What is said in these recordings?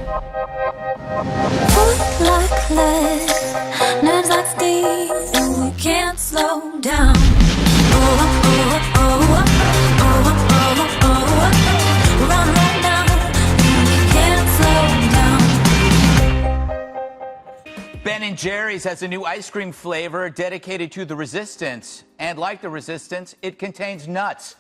Foot like lead, nerves like steel, and we can't slow down. Oh, oh, oh, oh, oh, oh, oh, oh. Run right now, and we can't slow down. Ben & Jerry's has a new ice cream flavor dedicated to the resistance. And like the resistance, it contains nuts.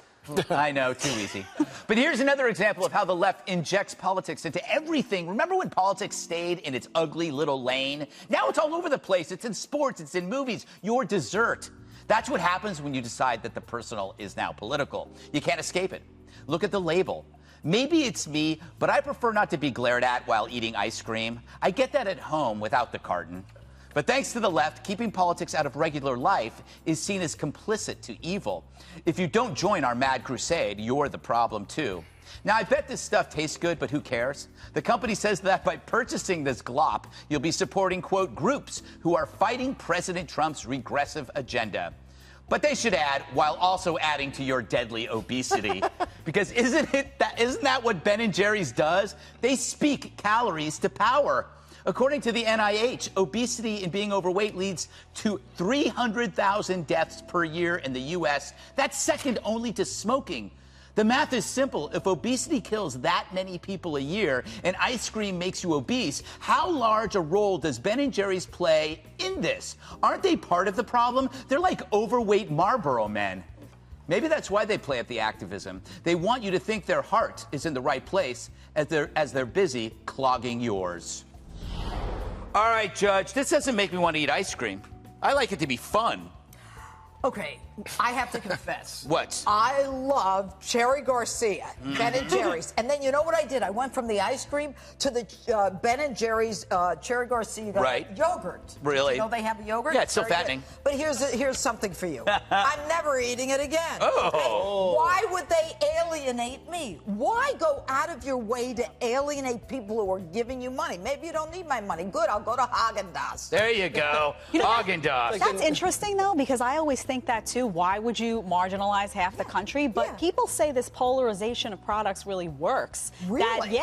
I know, too easy. But here's another example of how the left injects politics into everything. Remember when politics stayed in its ugly little lane? Now it's all over the place. It's in sports, it's in movies, your dessert. That's what happens when you decide that the personal is now political. You can't escape it. Look at the label. Maybe it's me, but I prefer not to be glared at while eating ice cream. I get that at home without the carton. But thanks to the left, keeping politics out of regular life is seen as complicit to evil. If you don't join our mad crusade, you're the problem, too. Now, I bet this stuff tastes good, but who cares? The company says that by purchasing this glop, you'll be supporting, quote, groups who are fighting President Trump's regressive agenda. But they should add, while also adding to your deadly obesity. Because isn't that what Ben & Jerry's does? They speak calories to power. According to the NIH, obesity and being overweight leads to 300,000 deaths per year in the U.S. That's second only to smoking. The math is simple. If obesity kills that many people a year and ice cream makes you obese, how large a role does Ben & Jerry's play in this? Aren't they part of the problem? They're like overweight Marlboro men. Maybe that's why they play up the activism. They want you to think their heart is in the right place as they're busy clogging yours. All right, Judge, this doesn't make me want to eat ice cream. I like it to be fun. Okay, I have to confess. What? I love Cherry Garcia, Ben & Jerry's. And then you know what I did? I went from the ice cream to the Ben & Jerry's Cherry Garcia yogurt. Really? You know they have yogurt? Yeah, it's still Very fattening. good. But here's something for you. I'm never eating it again. Oh. Okay? Why would they alienate me? Why go out of your way to alienate people who are giving you money? Maybe you don't need my money. Good, I'll go to Haagen-Dazs. There you go. Haagen-Dazs. That's interesting, though, because I always think that, too. Why would you marginalize half the country? But people say this polarization of products really works. Really?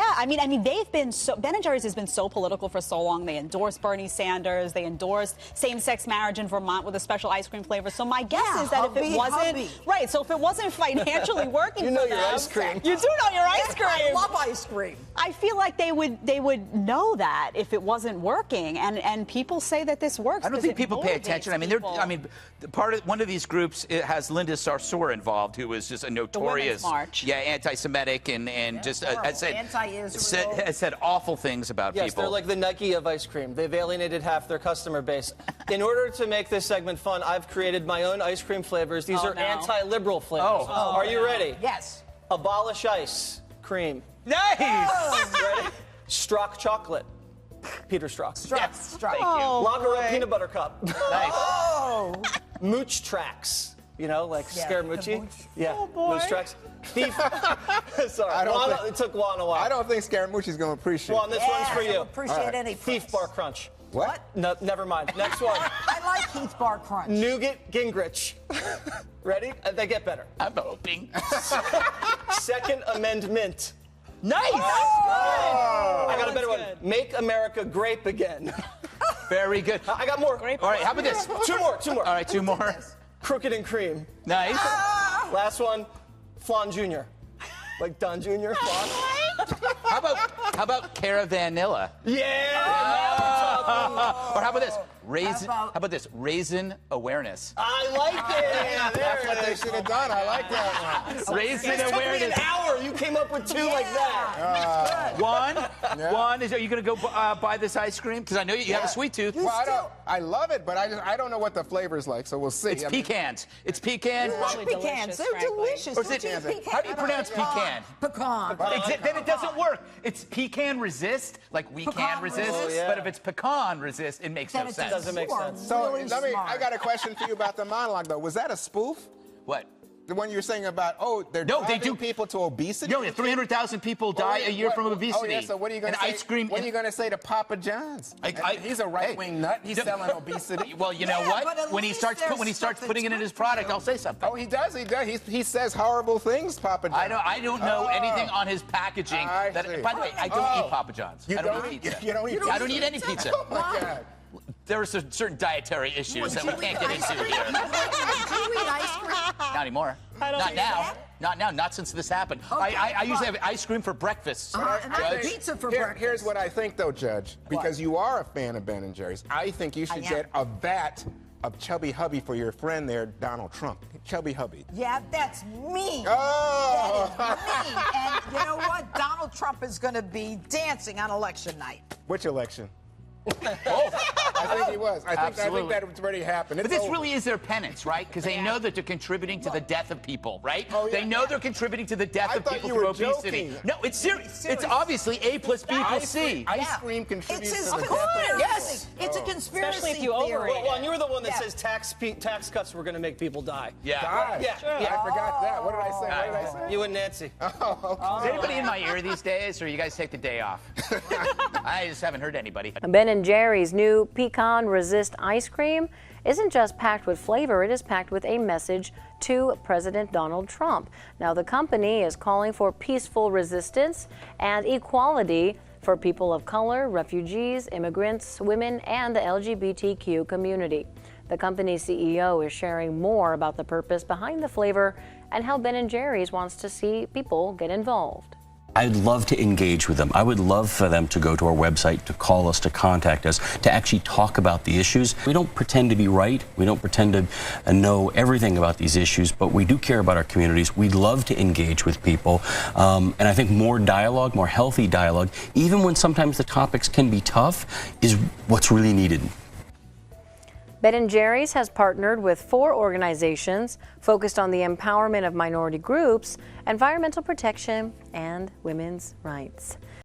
They've been so, Ben & Jerry's has been so political for so long. They endorsed Bernie Sanders. They endorsed same-sex marriage in Vermont with a special ice cream flavor. So my guess is that if it wasn't... Right, so if it wasn't financially working you know for your them... ice cream. You do know your ice cream. I love ice cream. I feel like they would know that if it wasn't working, and people say that this works. I don't think people pay attention. One of these groups has Linda Sarsour involved, who is just a notorious, anti-Semitic and just has said awful things about people. Yes, they're like the Nike of ice cream. They've alienated half their customer base. In order to make this segment fun, I've created my own ice cream flavors. These are anti-liberal flavors. Are you ready? Yes. Abolish ice cream. Nice! Ready? Strzok chocolate. Peter Strzok. Strzok. Thank you. Longaroo peanut butter cup. Nice. Mooch tracks. You know, like Scaramucci. Yeah, Mooch tracks. Thief. Sorry, it took Juan a while. I don't think Scaramucci's going to appreciate Juan, this one's for you. Appreciate any Thief Bar Crunch. What? No, never mind. Next one. I like Heath Bar Crunch. Nougat Gingrich. Ready? They get better. I'm hoping. Second Amendment. Nice! I got a better one. Make America grape again. Very good. I got more. All right, how about this? Two more. All right, two more. Crooked and Cream. Nice. Last one. Flan Jr. Like Don Jr. Flan. How about Caravanilla? Or how about this? How about this? Raisin awareness. I like it. That's what they should have done. I like that one. Raisin It took me awareness. an hour. You came up with two like that. One, are you going to go buy this ice cream? Because I know you have a sweet tooth. Well, I love it, but I don't know what the flavor's like, so we'll see. It's pecans. It's pecan. Pecans. They're delicious. Or is it, how do you pronounce pecan? Pecan. Then it doesn't work. It's pecan resist, like we can resist. But if it's pecan resist, it makes no sense. Doesn't make sense. So I got a question for you about the monologue, though. Was that a spoof? What? The one you're saying about, they're driving people to obesity? No, 300,000 people die a year from obesity. Oh, yeah, so what are you going to say? Ice cream. What are you going to say to Papa John's? He's a right-wing nut. He's selling obesity. Well, you know what? When he starts putting it in his product, I'll say something. Oh, he does. He says horrible things, Papa John's. I don't know anything on his packaging. By the way, I don't eat Papa John's. I don't eat pizza. You don't eat pizza? I don't eat any pizza. Oh, my God. There are certain dietary issues that we can't get into here. Do you eat ice cream? Not anymore. Not now. Not now. Not since this happened. Okay, I usually have ice cream for breakfast. And I have pizza for breakfast. Here's what I think, though, Judge. Because you are a fan of Ben & Jerry's, I think you should get a vat of Chubby Hubby for your friend there, Donald Trump. Chubby Hubby. Yeah, that's me. Oh! That is me. And you know what? Donald Trump is going to be dancing on election night. Which election? I think he was. I think that's already happened. But this really is their penance, right? Because they know that they're contributing to the death of people, right? Oh, yeah. They know they're contributing to the death of people through obesity. Joking. No, it's serious. It's obviously A plus B equals C. Ice cream contributes to the death of Yes. It's a conspiracy Especially if you overeat. Well, and you were the one that says tax cuts were going to make people die. Yeah. Yeah. Sure. I forgot that. What did I say? You and Nancy. Oh, okay. Is anybody in my ear these days, or you guys take the day off? I just haven't heard anybody. Ben & Jerry's new Pecan Resist ice cream isn't just packed with flavor, it is packed with a message to President Donald Trump. Now, the company is calling for peaceful resistance and equality for people of color, refugees, immigrants, women, and the LGBTQ community. The company's CEO is sharing more about the purpose behind the flavor and how Ben & Jerry's wants to see people get involved. I'd love to engage with them. I would love for them to go to our website, to call us, to contact us, to actually talk about the issues. We don't pretend to be right. We don't pretend to know everything about these issues, but we do care about our communities. We'd love to engage with people. And I think more dialogue, more healthy dialogue, even when sometimes the topics can be tough, is what's really needed. Ben & Jerry's has partnered with 4 organizations focused on the empowerment of minority groups, environmental protection, and women's rights.